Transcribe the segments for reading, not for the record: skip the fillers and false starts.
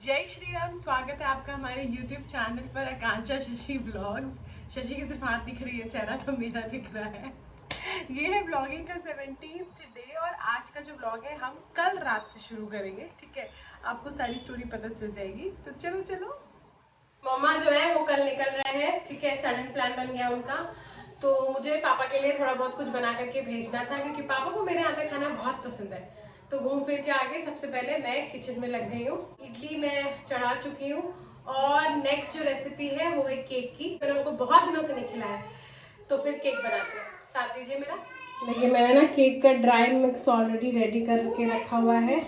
जय श्री राम। स्वागत है आपका हमारे YouTube चैनल पर आकांक्षा शशि व्लॉग्स। शशि की सिर्फ हाथ दिख रही है, चेहरा तो मेरा दिख रहा है। ये है ब्लॉगिंग का 17th डे और आज का जो ब्लॉग है हम कल रात से शुरू करेंगे। ठीक है, आपको सारी स्टोरी पता चल जाएगी, तो चलो चलो। मम्मा जो है वो कल निकल रहे हैं। ठीक है, सडन प्लान बन गया उनका, तो मुझे पापा के लिए थोड़ा बहुत कुछ बना करके भेजना था क्योंकि पापा को मेरे हाथ का खाना बहुत पसंद है। तो घूम फिर के आगे सबसे पहले मैं किचन में लग गई हूँ। इडली मैं चढ़ा चुकी हूँ और नेक्स्ट जो रेसिपी है वो है केक की। मैंने उनको बहुत दिनों से नहीं खिलाया, तो फिर केक बनाते हैं। साथ दीजिए मेरा। देखिए मैंने ना केक का ड्राई मिक्स ऑलरेडी रेडी करके रखा हुआ है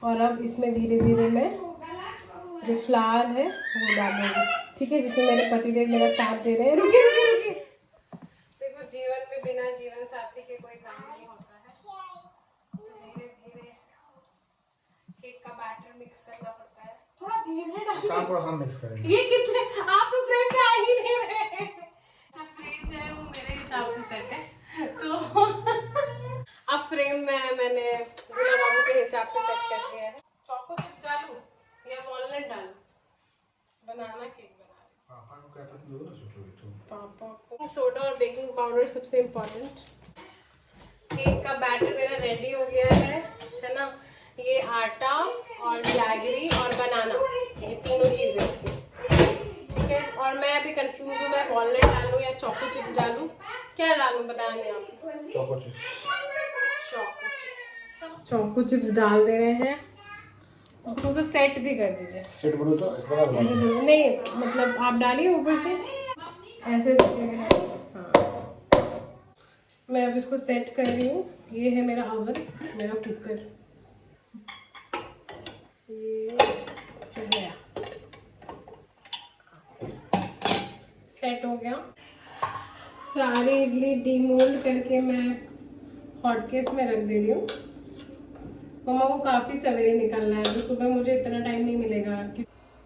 और अब इसमें धीरे धीरे मैं जो फ्लावर है वो डालूंगी। ठीक है, जिसमें मेरे पतिदेव मेरा साथ दे रहे हैं। रुकिए रुकिए रुकिए। देखो जीवन में बिना जीवन साथी के कोई काम नहीं होता है, तो धीरे धीरे केक का बैटर मिक्स करना पड़ता है। थोड़ा धीरे डालिए। काम करो, हम मिक्स करेंगे। ये कितने आप तो फ्रेम में आ ही नहीं रहे। अच्छा, फ्रेम जो है वो मेरे हिसाब से सेट है, तो अब फ्रेम में मैंने गुलाब बाबू के हिसाब से सेट कर दिया है। चॉको चिप्स डालूं या वॉलनट डालूं? बनाना केक बना रही हूं। पापा को क्या पसंद होगा सोचोगे तुम? पापा को सोडा और बेकिंग पाउडर सबसे इम्पोर्टेंट। केक का बैटर मेरा रेडी हो गया है ना। ये आटा और जैगरी और बनाना, ये तीनों चीजें इसकी। ठीक है, और मैं अभी कंफ्यूज हूँ, मैं वॉलनट डालूं या चॉको चिप्स डालूं? क्या डालूं बताएंगे आप? Choco chips. चॉको चिप्स डाल दे रहे हैं। उसको तो सेट भी कर दीजिए। सेट बोलो तो इस तरह ऐसे नहीं, मतलब आप डालिए ऊपर से ऐसे हाँ। मैं अब इसको सेट कर रही हूँ। ये है मेरा ओवन, मेरा कुकर। ये गया, सेट हो गया। सारी इडली डीमोल्ड करके मैं हॉटकेस में रख दे रही हूँ। मम्मा को काफ़ी सवेरे निकलना है, तो सुबह मुझे इतना टाइम नहीं मिलेगा।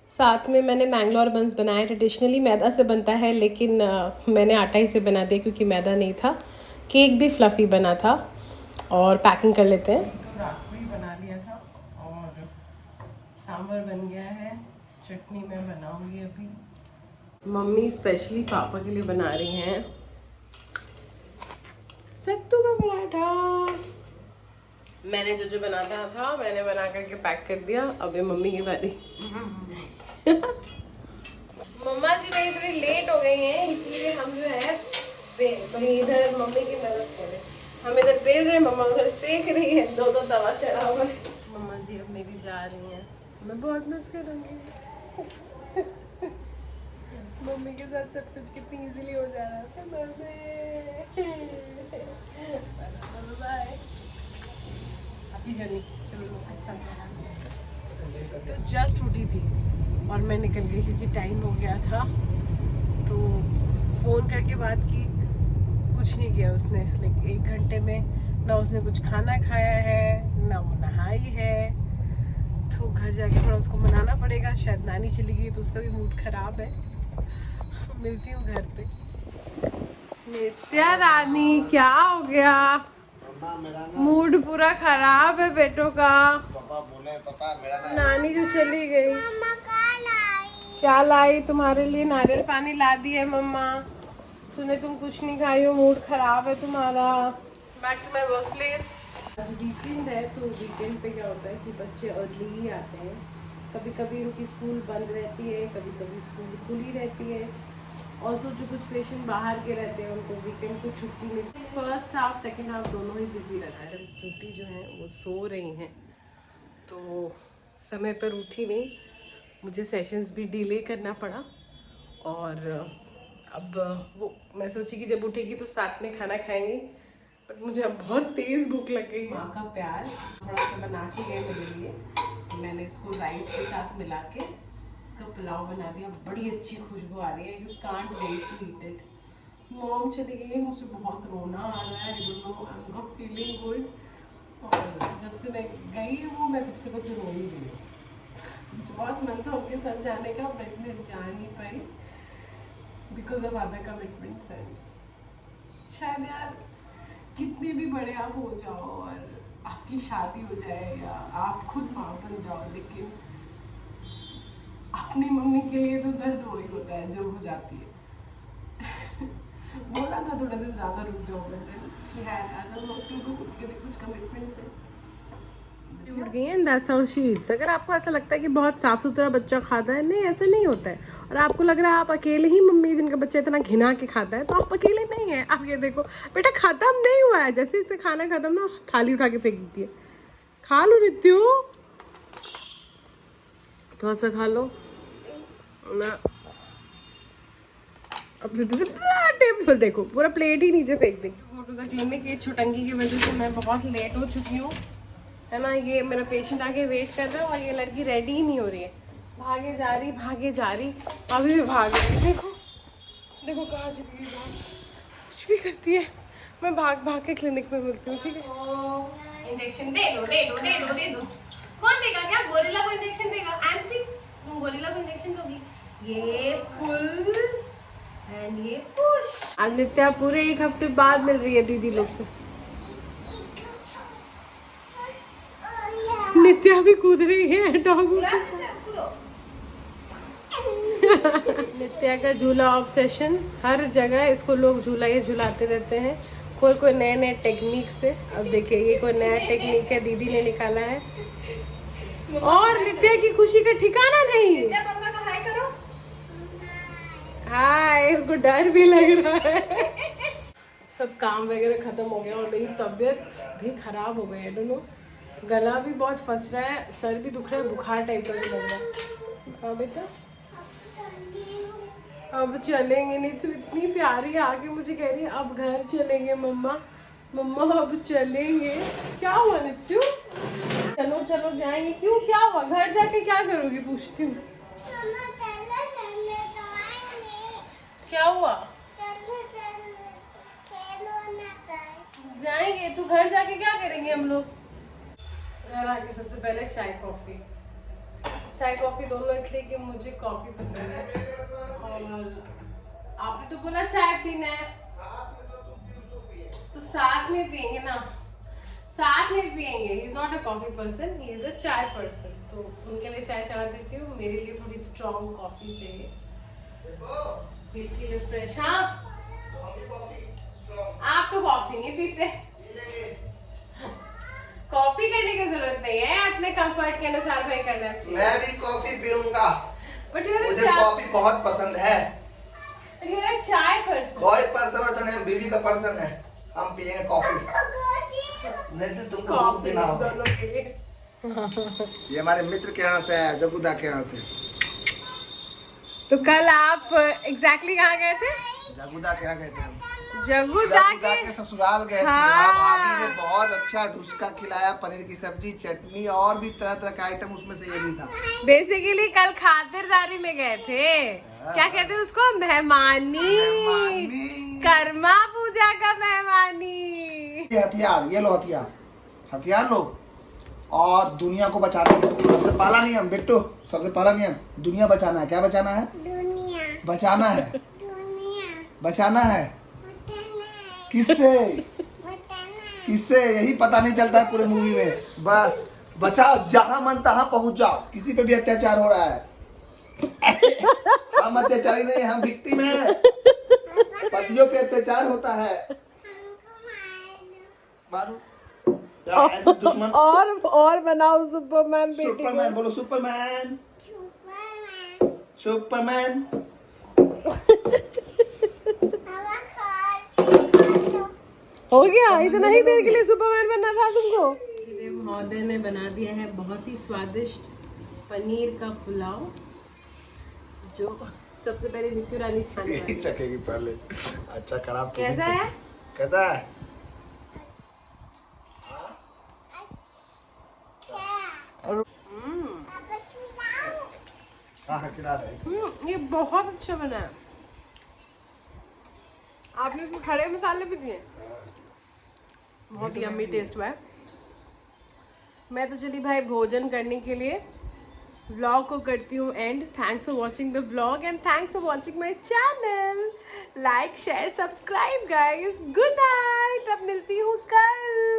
साथ में मैंने मैंगलोर बंस बनाए। ट्रेडिशनली मैदा से बनता है, लेकिन मैंने आटा ही से बना दिया क्योंकि मैदा नहीं था। केक भी फ्लफ़ी बना था और पैकिंग कर लेते हैं। तो रात को ही बना लिया था और सांभर बन गया है। चटनी मैं बनाऊंगी अभी। मम्मी स्पेशली पापा के लिए बना रही हैं सत्तू का पराठा। मैंने जो बनाता था मैंने बना करके पैक कर दिया। अब ये मम्मी की बारी। मम्मा जी मेरी थोड़ी लेट हो गई हैं, इसलिए हम जो है इधर मम्मी की मदद करें। हम इधर बेल रहे, मम्मा उधर सेक रही है, दो तवा चढ़ा हुआ है। मम्मा जी अब मेरी जा रही हैं, मैं बहुत मिस करूंगी। मम्मी के साथ सब कुछ कितनी इजीली हो जा रहा है। बाय। Happy journey. चलो अच्छा था। जस्ट उठी थी और मैं निकल गई क्योंकि टाइम हो गया था। तो फ़ोन करके बात की, कुछ नहीं किया उसने। लाइक 1 घंटे में ना उसने कुछ खाना खाया है ना वो नहाई है। तो घर जाके थोड़ा उसको मनाना पड़ेगा। शायद नानी चली गई तो उसका भी मूड ख़राब है। मिलती हूँ घर पे। नित्या रानी क्या हो गया? मूड पूरा खराब है बेटों का। पापा बोले पापा मेरा नानी जो चली गई। क्या लाई तुम्हारे लिए? नारियल पानी ला दी है मम्मा। सुने तुम कुछ नहीं खाई हो, मूड खराब है तुम्हारा। Back to my work place. आज वीकेंड है, तो वीकेंड पे क्या होता है कि बच्चे अर्ली ही आते हैं। कभी कभी उनकी स्कूल बंद रहती है, कभी कभी स्कूल खुली रहती है। ऑल्सो जो कुछ पेशेंट बाहर के रहते हैं उनको वीकेंड को छुट्टी मिलती है। फर्स्ट हाफ सेकेंड हाफ दोनों ही बिजी रहता है। बेटी जो है वो सो रही हैं, तो समय पर उठी नहीं, मुझे सेशंस भी डिले करना पड़ा। और अब वो मैं सोची कि जब उठेगी तो साथ में खाना खाएंगे, बट मुझे अब बहुत तेज़ भूख लग गई। माँ का प्यार थोड़ा सा बना के गए मेरे लिए, तो मैंने इसको राइस के साथ मिला के इसका पुलाव बना दिया। बड़ी अच्छी खुशबू आ रही है। Just can't wait to eat it. Mom चली गई है, मुझे बहुत रोना आ रहा है। I am not feeling good. और जब से मैं गई हूँ मैं तब से बस रो ही रही हूँ। मुझे बहुत मन था उनके साथ जाने का, बट मैं जा नहीं पाई बिकॉज ऑफ अदर कमिटमेंट्स। शायद यार कितने भी बड़े आप हो जाओ और आपकी शादी हो जाए या आप खुद माँ बन जाओ, लेकिन अपनी मम्मी के लिए तो दर्द वही होता है जब हो जाती है। बोला था थोड़ा दिन ज्यादा रुक जाओ, कुछ कमिटमेंट्स है। उठ गई है, that's how she eats। अगर आपको ऐसा लगता है कि बहुत साफ सुथरा बच्चा खाता है, नहीं ऐसा नहीं होता है। और आपको लग रहा है आप अकेले ही मम्मी जिनका बच्चा इतना घिना के खाता है, तो आप अकेले नहीं है। आप ये देखो बेटा खत्म नहीं हुआ है, जैसे इससे खाना खत्म ना थाली उठा के फेंक देती है। खा लो रित्यु, थोड़ा सा खा लो ना। अब टेबल देखो पूरा प्लेट ही नीचे फेंक देंगे। गो टू द क्लिनिक, ये छुटंगी की वजह से मैं बहुत लेट हो चुकी हूँ, है ना। ये मेरा पेशेंट आके वेट कर रहा है और ये लड़की रेडी ही नहीं हो रही है। भागे जा रही अभी भी भाग रही है। देखो देखो कहाँ चली गई, कुछ भी करती है। मैं भाग भाग के क्लिनिक में मिलती हूँ, ठीक है। इंजेक्शन दे दो। कौन देगा? क्या गोरिल्ला को इंजेक्शन देगा? एंसी तुम गोरिल्ला को इंजेक्शन दोगी? ये पुल एंड ये पुश। आज नित्या पूरे 1 हफ्ते बाद मिल रही है दीदी लोग से। नित्या भी कूद रही है डॉग के साथ। नित्या का झूला ऑब्सेशन, हर जगह इसको लोग झूलाते रहते हैं, कोई नए टेक्निक से। अब देखिए ये कोई नया टेक्निक है दीदी ने निकाला है, और नित्या की खुशी का ठिकाना नहीं। नित्या मम्मा का हाय करो। हाय, उसको डर भी लग रहा है। सब काम वगैरह खत्म हो गया और मेरी तबीयत भी खराब हो गई है। दोनों गला भी बहुत फंस रहा है, सर भी दुख रहा है, बुखार टाइप का भी लग रहा है। हाँ बेटा अब चलेंगे। नहीं तो इतनी प्यारी आके मुझे कह रही है अब घर चलेंगे मम्मा अब चलेंगे। क्या हुआ नित्यु? चलो जाएंगे। क्यों, क्या हुआ? घर जाके क्या करोगी पूछती हूँ। क्या हुआ? जाएंगे तो घर जाके क्या करेंगे हम लोग? घर आके सबसे पहले चाय कॉफी दोनों, इसलिए कि मुझे कॉफी पसंद है। और आपने तो बोला चाय पीना है, तो साथ में पियेंगे ना, साथ में पियेंगे। He is not a coffee person, he is a चाय पर्सन। तो उनके लिए चाय चढ़ा देती हूँ, मेरे लिए थोड़ी स्ट्रॉन्ग कॉफी चाहिए, बिल्कुल फ्रेश। हाँ आप तो कॉफी नहीं पीते, कॉपी करने की जरूरत नहीं है, अपने कंफर्ट के अनुसार भाई करना चाहिए। मैं भी कॉफी पीऊंगा, मुझे कॉफी बहुत पसंद है। चाय पर्सन, कोई पर्सन है, बीवी का पर्सन है, हम पिएंगे कॉफी। नहीं तो तुमको दूध पीना होगा। ये हमारे मित्र के यहाँ से है, जगुदा के यहाँ से। तो कल आप एग्जैक्टली कहाँ गए थे? जगुदा के यहाँ गए थे हम। जगुदा के ससुराल गए थे। हाँ। भाभी ने बहुत अच्छा ढुसका खिलाया, पनीर की सब्जी, चटनी और भी तरह तरह का आइटम, उसमें से ये भी था। बेसिकली कल खातिरदारी में गए थे। क्या कहते हैं उसको? मेहमानी। कर्मा पूजा का मेहमानी। ये हथियार, ये लो हथियार लो, और दुनिया को बचाना है। सबसे पहला नियम बिट्टू, सबसे पहला नियम दुनिया बचाना है। क्या बचाना है? दुनिया बचाना है। बचाना है किससे? यही पता नहीं चलता है पूरे मूवी में। बस बचाओ, जहाँ मन तहाँ पहुँच जाओ। किसी पे भी अत्याचार हो रहा है, हम अत्याचारी नहीं, हम विक्टिम हैं। पतियों पे अत्याचार होता है, ऐसे दुश्मन। और बनाओ सुपरमैन। सुपरमैन बोलो, सुपरमैन। हो गया, इतना ही देर के लिए सुपरमैन बनना था तुमको। मेरे महोदय ने बना दिया है बहुत ही स्वादिष्ट पनीर का पुलाव, जो सबसे पहले नित्य रानी खाने वाली चखेगी पहले। अच्छा खराब कैसा है? ये बहुत अच्छा बना है। आपने इसमें खड़े मसाले भी दिए, बहुत यम्मी टेस्ट हुआ है। मैं तो चली भाई भोजन करने के लिए, व्लॉग को करती हूँ and. Thanks for watching the vlog and thanks for watching my channel. Like share subscribe guys. Good night. अब मिलती हूँ कल।